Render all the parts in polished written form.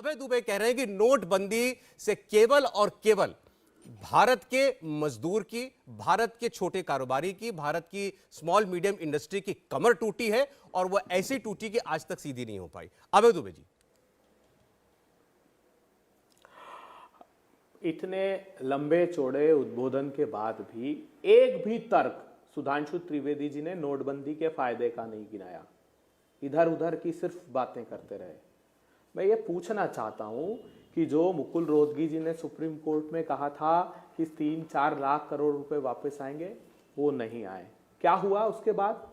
अभय दुबे कह रहे हैं कि नोटबंदी से केवल और केवल भारत के मजदूर की, भारत के छोटे कारोबारी की, भारत की स्मॉल मीडियम इंडस्ट्री की कमर टूटी है और वह ऐसी टूटी कि आज तक सीधी नहीं हो पाई। अभय दुबे जी, इतने लंबे चौड़े उद्बोधन के बाद भी एक भी तर्क सुधांशु त्रिवेदी जी ने नोटबंदी के फायदे का नहीं गिनाया। इधर उधर की सिर्फ बातें करते रहे। मैं ये पूछना चाहता हूं कि जो मुकुल रोहतगी जी ने सुप्रीम कोर्ट में कहा था कि 3-4 लाख करोड़ रुपए वापस आएंगे, वो नहीं आए। क्या हुआ उसके बाद?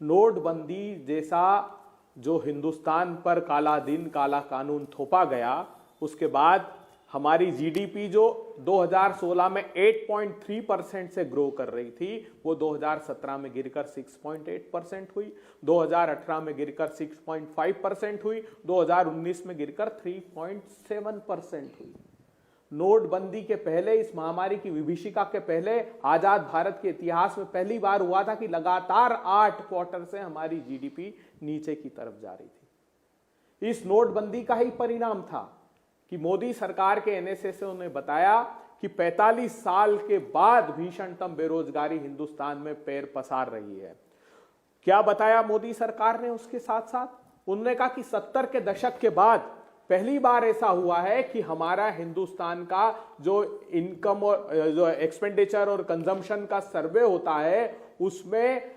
नोटबंदी जैसा जो हिंदुस्तान पर काला दिन काला कानून थोपा गया, उसके बाद हमारी जीडीपी जो 2016 में 8.3% से ग्रो कर रही थी, वो 2017 में गिरकर 6.8% हुई, 2018 में गिरकर 6.5% हुई, 2019 में गिरकर 3.7% हुई। नोटबंदी के पहले, इस महामारी की विभीषिका के पहले, आजाद भारत के इतिहास में पहली बार हुआ था कि लगातार 8 क्वार्टर से हमारी जीडीपी नीचे की तरफ जा रही थी। इस नोटबंदी का ही परिणाम था कि मोदी सरकार के एनएसएस ने बताया कि 45 साल के बाद भीषणतम बेरोजगारी हिंदुस्तान में पैर पसार रही है। क्या बताया मोदी सरकार ने? उसके साथ साथ उन्होंने कहा कि 70 के दशक के बाद पहली बार ऐसा हुआ है कि हमारा हिंदुस्तान का जो इनकम और जो एक्सपेंडिचर और कंजम्पशन का सर्वे होता है, उसमें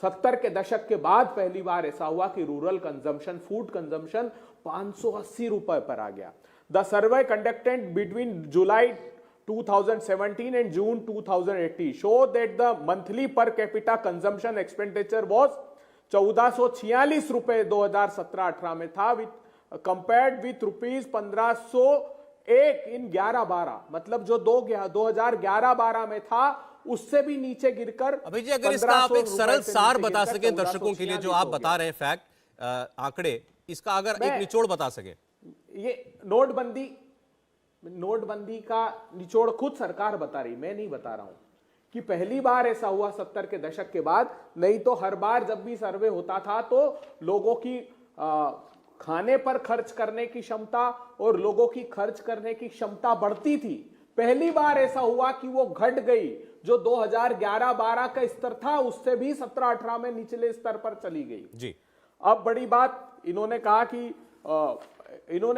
70 के दशक के बाद पहली बार ऐसा हुआ कि रूरल कंजम्पशन, फूड कंजम्पशन 580 रुपए पर आ गया। The survey conducted between July 2017 and June 2018 showed that the monthly per capita consumption expenditure was 1446 रुपए 2017-18 में था, with compared with rupees 1501 in 11-12, मतलब जो 2011-12 में था उससे भी नीचे गिरकर। अभी जी, अगर इसका आप एक सरल सार बता सकें दर्शकों के लिए, जो आप बता रहे हैं फैक्ट, आंकड़े, इसका अगर एक निचोड़ बता सके। ये नोटबंदी का निचोड़ खुद सरकार बता रही, मैं नहीं बता रहा हूं, कि पहली बार ऐसा हुआ 70 के दशक के बाद। नहीं तो हर बार जब भी सर्वे होता था तो लोगों की खाने पर खर्च करने की क्षमता और लोगों की खर्च करने की क्षमता बढ़ती थी। पहली बार ऐसा हुआ कि वो घट गई, जो 2011-12 का स्तर था उससे भी 17-18 में निचले स्तर पर चली गई जी। अब बड़ी बात इन्होंने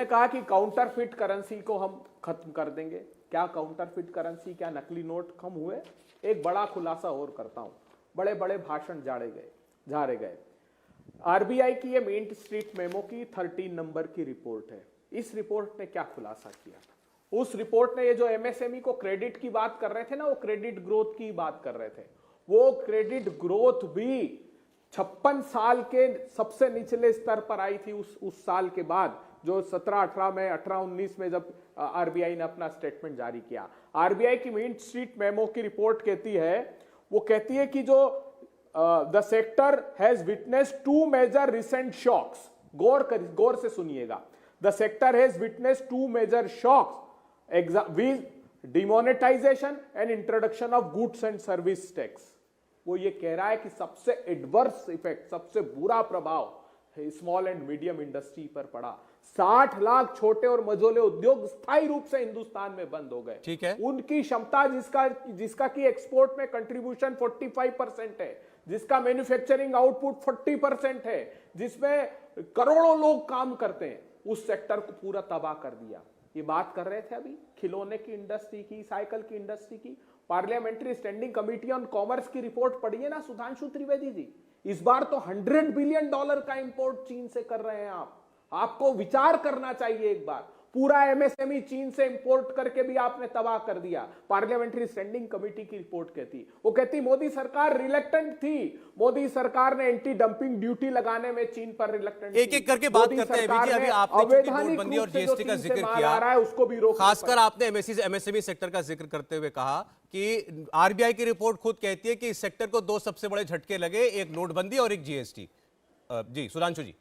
कहा कि काउंटरफिट करेंसी को हम खत्म कर देंगे। क्या काउंटरफिट करेंसी, क्या नकली नोट कम हुए? एक बड़ा खुलासा और करता हूं। बड़े बड़े भाषण झाड़े गए। आरबीआई की ये मेन स्ट्रीट मेमो की 13 नंबर की रिपोर्ट है। इस रिपोर्ट ने क्या खुलासा किया? उस रिपोर्ट ने ये जो एमएसएमई को क्रेडिट की बात कर रहे थे ना, वो क्रेडिट ग्रोथ की बात कर रहे थे, वो क्रेडिट ग्रोथ भी 56 साल के सबसे निचले स्तर पर आई थी उस साल के बाद, जो 17-18 में, 18-19 में जब आरबीआई ने अपना स्टेटमेंट जारी किया। आरबीआई की मेन स्ट्रीट मेमो की रिपोर्ट कहती है कि जो the sector has witnessed 2 major recent shocks. गौर से सुनिएगा। The sector has witnessed 2 major shocks with demonetization and introduction of goods and service tax. वो ये कह रहा है कि सबसे एडवर्स इफेक्ट, सबसे बुरा प्रभाव स्मॉल एंड मीडियम इंडस्ट्री पर पड़ा। 60 लाख छोटे और मझोले उद्योग स्थायी रूप से हिंदुस्तान में बंद हो गए। ठीक है। उनकी क्षमता, जिसका की एक्सपोर्ट में कंट्रीब्यूशन 45% है, जिसका मैन्युफैक्चरिंग आउटपुट 40% है, जिसमें करोड़ों लोग काम करते हैं, उस सेक्टर को पूरा तबाह कर दिया। ये बात कर रहे थे अभी खिलौने की इंडस्ट्री की, साइकिल की इंडस्ट्री की। Parliamentary standing committee on commerce की रिपोर्ट पढ़िए ना सुधांशु त्रिवेदी जी। इस बार तो $100 बिलियन का इंपोर्ट चीन से कर रहे हैं आप। आपको विचार करना चाहिए एक बार। पूरा एमएसएमई चीन से इंपोर्ट करके भी आपने तबाह कर दिया। पार्लियामेंट्री स्टैंडिंग कमेटी की रिपोर्ट कहती मोदी सरकार रिलेक्टेंट थी। मोदी सरकार ने एंटी डंपिंग ड्यूटी लगाने में चीन पर रिलेक्टेंट। एक-एक करके बात करते हैं। अभी आपने नोटबंदी और जीएसटी का जिक्र किया, उसको भी रोक, खासकर आपने एमएसएमई सेक्टर का जिक्र करते हुए कहा कि आरबीआई की रिपोर्ट खुद कहती है कि इस सेक्टर को 2 सबसे बड़े झटके लगे, एक नोटबंदी और एक जीएसटी। जी सुधांशु जी।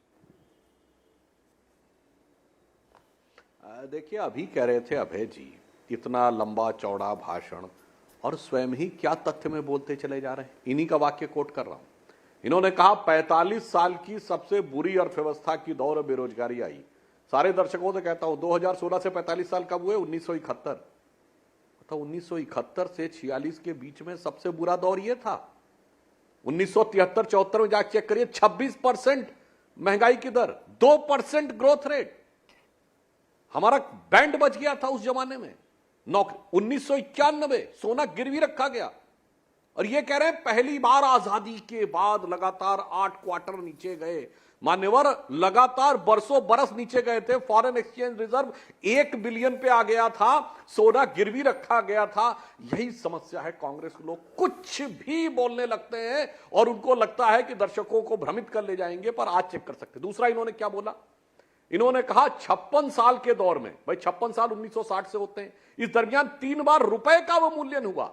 देखिए, अभी कह रहे थे अभय जी, इतना लंबा चौड़ा भाषण और स्वयं ही क्या तथ्य में बोलते चले जा रहे हैं। इन्हीं का वाक्य कोट कर रहा हूं। इन्होंने कहा 45 साल की सबसे बुरी अर्थव्यवस्था की दौर बेरोजगारी आई, सारे दर्शकों से कहता हूं 2016 से 45 साल कब हुए? 1971। तो 1971 से 46 के बीच में सबसे बुरा दौर यह था। 1973-74 में जाकर चेक करिए, 26% महंगाई की दर, 2% ग्रोथ रेट। हमारा बैंड बच गया था उस जमाने में। 1991 सोना गिरवी रखा गया, और ये कह रहे हैं पहली बार आजादी के बाद लगातार 8 क्वार्टर नीचे गए। मान्यवर, लगातार बरसों बरस नीचे गए थे। फॉरेन एक्सचेंज रिजर्व 1 बिलियन पे आ गया था, सोना गिरवी रखा गया था। यही समस्या है। कांग्रेस के लोग कुछ भी बोलने लगते हैं और उनको लगता है कि दर्शकों को भ्रमित कर ले जाएंगे, पर आज चेक कर सकते। दूसरा इन्होंने क्या बोला? इन्होंने कहा 56 साल के दौर में, भाई 56 साल 1960 से होते हैं, इस दरमियान 3 बार रुपए का अवमूल्यन हुआ,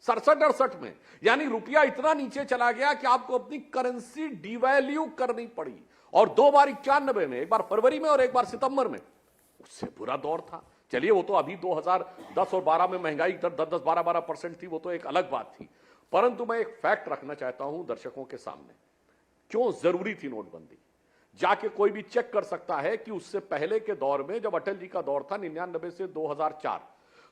67-68 में। यानी रुपया इतना नीचे चला गया कि आपको अपनी करेंसी डिवैल्यू करनी पड़ी। और 2 बार 91 में, एक बार फरवरी में और एक बार सितंबर में। उससे बुरा दौर था। चलिए, वो तो अभी 2010 और 12 में महंगाई दर 10-12% थी, वो तो एक अलग बात थी। परंतु मैं एक फैक्ट रखना चाहता हूं दर्शकों के सामने, क्यों जरूरी थी नोटबंदी। जाके कोई भी चेक कर सकता है कि उससे पहले के दौर में, जब अटल जी का दौर था 99 से 2004,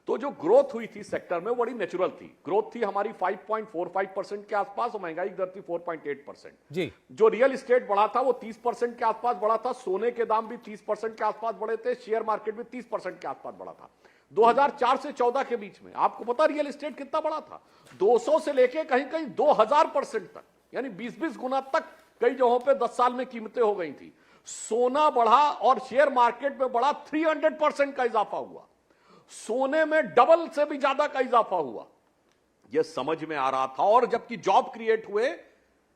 तो जो ग्रोथ हुई थी सेक्टर में बड़ी नेचुरल थी। ग्रोथ थी हमारी 5.45% के आसपास और महंगाई दर थी 4.8%। जी, जो रियल एस्टेट बढ़ा था वो 30% के आसपास बढ़ा था। सोने के दाम भी 30% के आसपास बढ़े थे। शेयर मार्केट भी 30% के आसपास बढ़ा था। 2004 से 14 के बीच में आपको पता रियल एस्टेट कितना बढ़ा था? 200 से लेके कहीं कहीं 2000% तक, यानी 20-20 गुना तक कई जगहों पे 10 साल में कीमतें हो गई थी। सोना बढ़ा और शेयर मार्केट में बढ़ा 300% का इजाफा हुआ। सोने में डबल से भी ज्यादा का इजाफा हुआ। यह समझ में आ रहा था। और जबकि जॉब क्रिएट हुए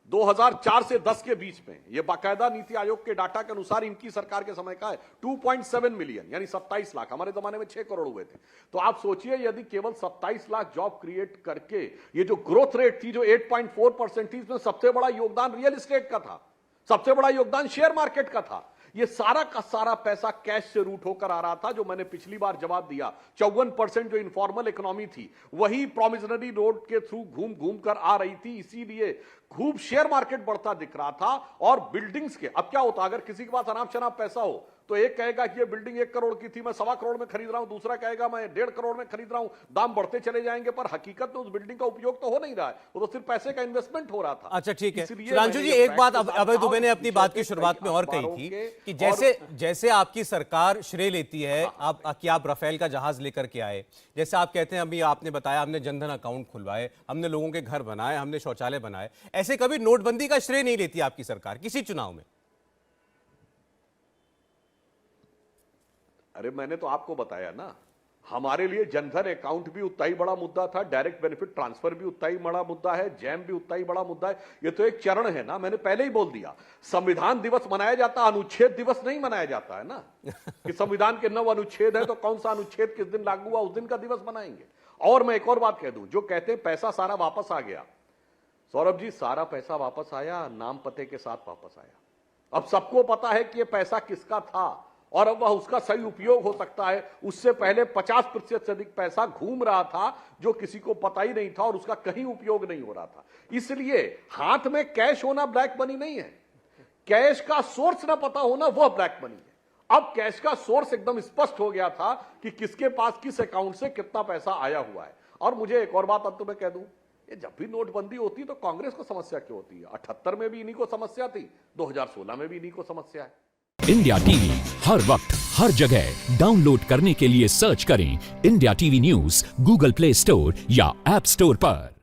2004 से 10 के बीच में, यह बाकायदा नीति आयोग के डाटा के अनुसार इनकी सरकार के समय का है, 2.7 मिलियन, यानी 27 लाख। हमारे जमाने में 6 करोड़ हुए थे। तो आप सोचिए, यदि केवल 27 लाख जॉब क्रिएट करके ये जो ग्रोथ रेट थी, जो 8.4% थी, इसमें सबसे बड़ा योगदान रियल एस्टेट का था, सबसे बड़ा योगदान शेयर मार्केट का था। ये सारा का सारा पैसा कैश से रूट होकर आ रहा था। जो मैंने पिछली बार जवाब दिया, 54% जो इनफॉर्मल इकोनॉमी थी वही प्रोमिसनरी रोड के थ्रू घूम घूम कर आ रही थी। इसीलिए खूब शेयर मार्केट बढ़ता दिख रहा था। और बिल्डिंग्स के, अब क्या होता, अगर किसी के पास अनाप शनाप पैसा हो तो एक कहेगा कि ये बिल्डिंग 1 करोड़ की थी, मैं 1.25 करोड़ में खरीद रहा हूं, दूसरा कहेगा मैं 1.5 करोड़ में खरीद रहा हूं। दाम बढ़ते चले जाएंगे, पर हकीकत में उस बिल्डिंग का उपयोग तो हो नहीं रहा है, वो तो सिर्फ पैसे का इन्वेस्टमेंट हो रहा था। अच्छा, ठीक है सुधांशु जी, एक बात अभय दुबे ने अपनी बात की शुरुआत में और कही थी कि जैसे आपकी सरकार श्रेय लेती है कि आप राफेल का जहाज लेकर के आए, जैसे आप कहते हैं, अभी आपने बताया हमने जनधन अकाउंट खुलवाए, हमने लोगों के घर बनाए, हमने शौचालय बनाए, ऐसे कभी नोटबंदी का श्रेय नहीं लेती आपकी सरकार किसी चुनाव में। अरे मैंने तो आपको बताया ना, हमारे लिए जनधन अकाउंट भी उतना ही बड़ा मुद्दा था, डायरेक्ट बेनिफिट ट्रांसफर भी उतना ही बड़ा मुद्दा है, जैम भी उतना ही बड़ा मुद्दा है। ये तो एक चरण है ना, मैंने पहले ही बोल दिया। संविधान दिवस मनाया जाता, अनुच्छेद दिवस नहीं मनाया जाता है ना कि संविधान के 9 अनुच्छेद है तो कौन सा अनुच्छेद किस दिन लागू हुआ उस दिन का दिवस मनाएंगे। और मैं एक और बात कह दूं, जो कहते हैं पैसा सारा वापस आ गया, सौरभ जी, सारा पैसा वापस आया, नाम पते के साथ वापस आया। अब सबको पता है कि यह पैसा किसका था और अब वह उसका सही उपयोग हो सकता है। उससे पहले 50% से अधिक पैसा घूम रहा था जो किसी को पता ही नहीं था और उसका कहीं उपयोग नहीं हो रहा था। इसलिए हाथ में कैश होना ब्लैक मनी नहीं है, कैश का सोर्स ना पता होना वह ब्लैक मनी है। अब कैश का सोर्स एकदम स्पष्ट हो गया था कि किसके पास किस अकाउंट से कितना पैसा आया हुआ है। और मुझे एक और बात अंत में कह दूं, ये जब भी नोटबंदी होती तो कांग्रेस को समस्या क्यों होती है? 78 में भी इन्हीं को समस्या थी, 2016 में भी इन्हीं को समस्या है। इंडिया टीवी हर वक्त हर जगह डाउनलोड करने के लिए सर्च करें India TV news Google play store या ऐप स्टोर पर।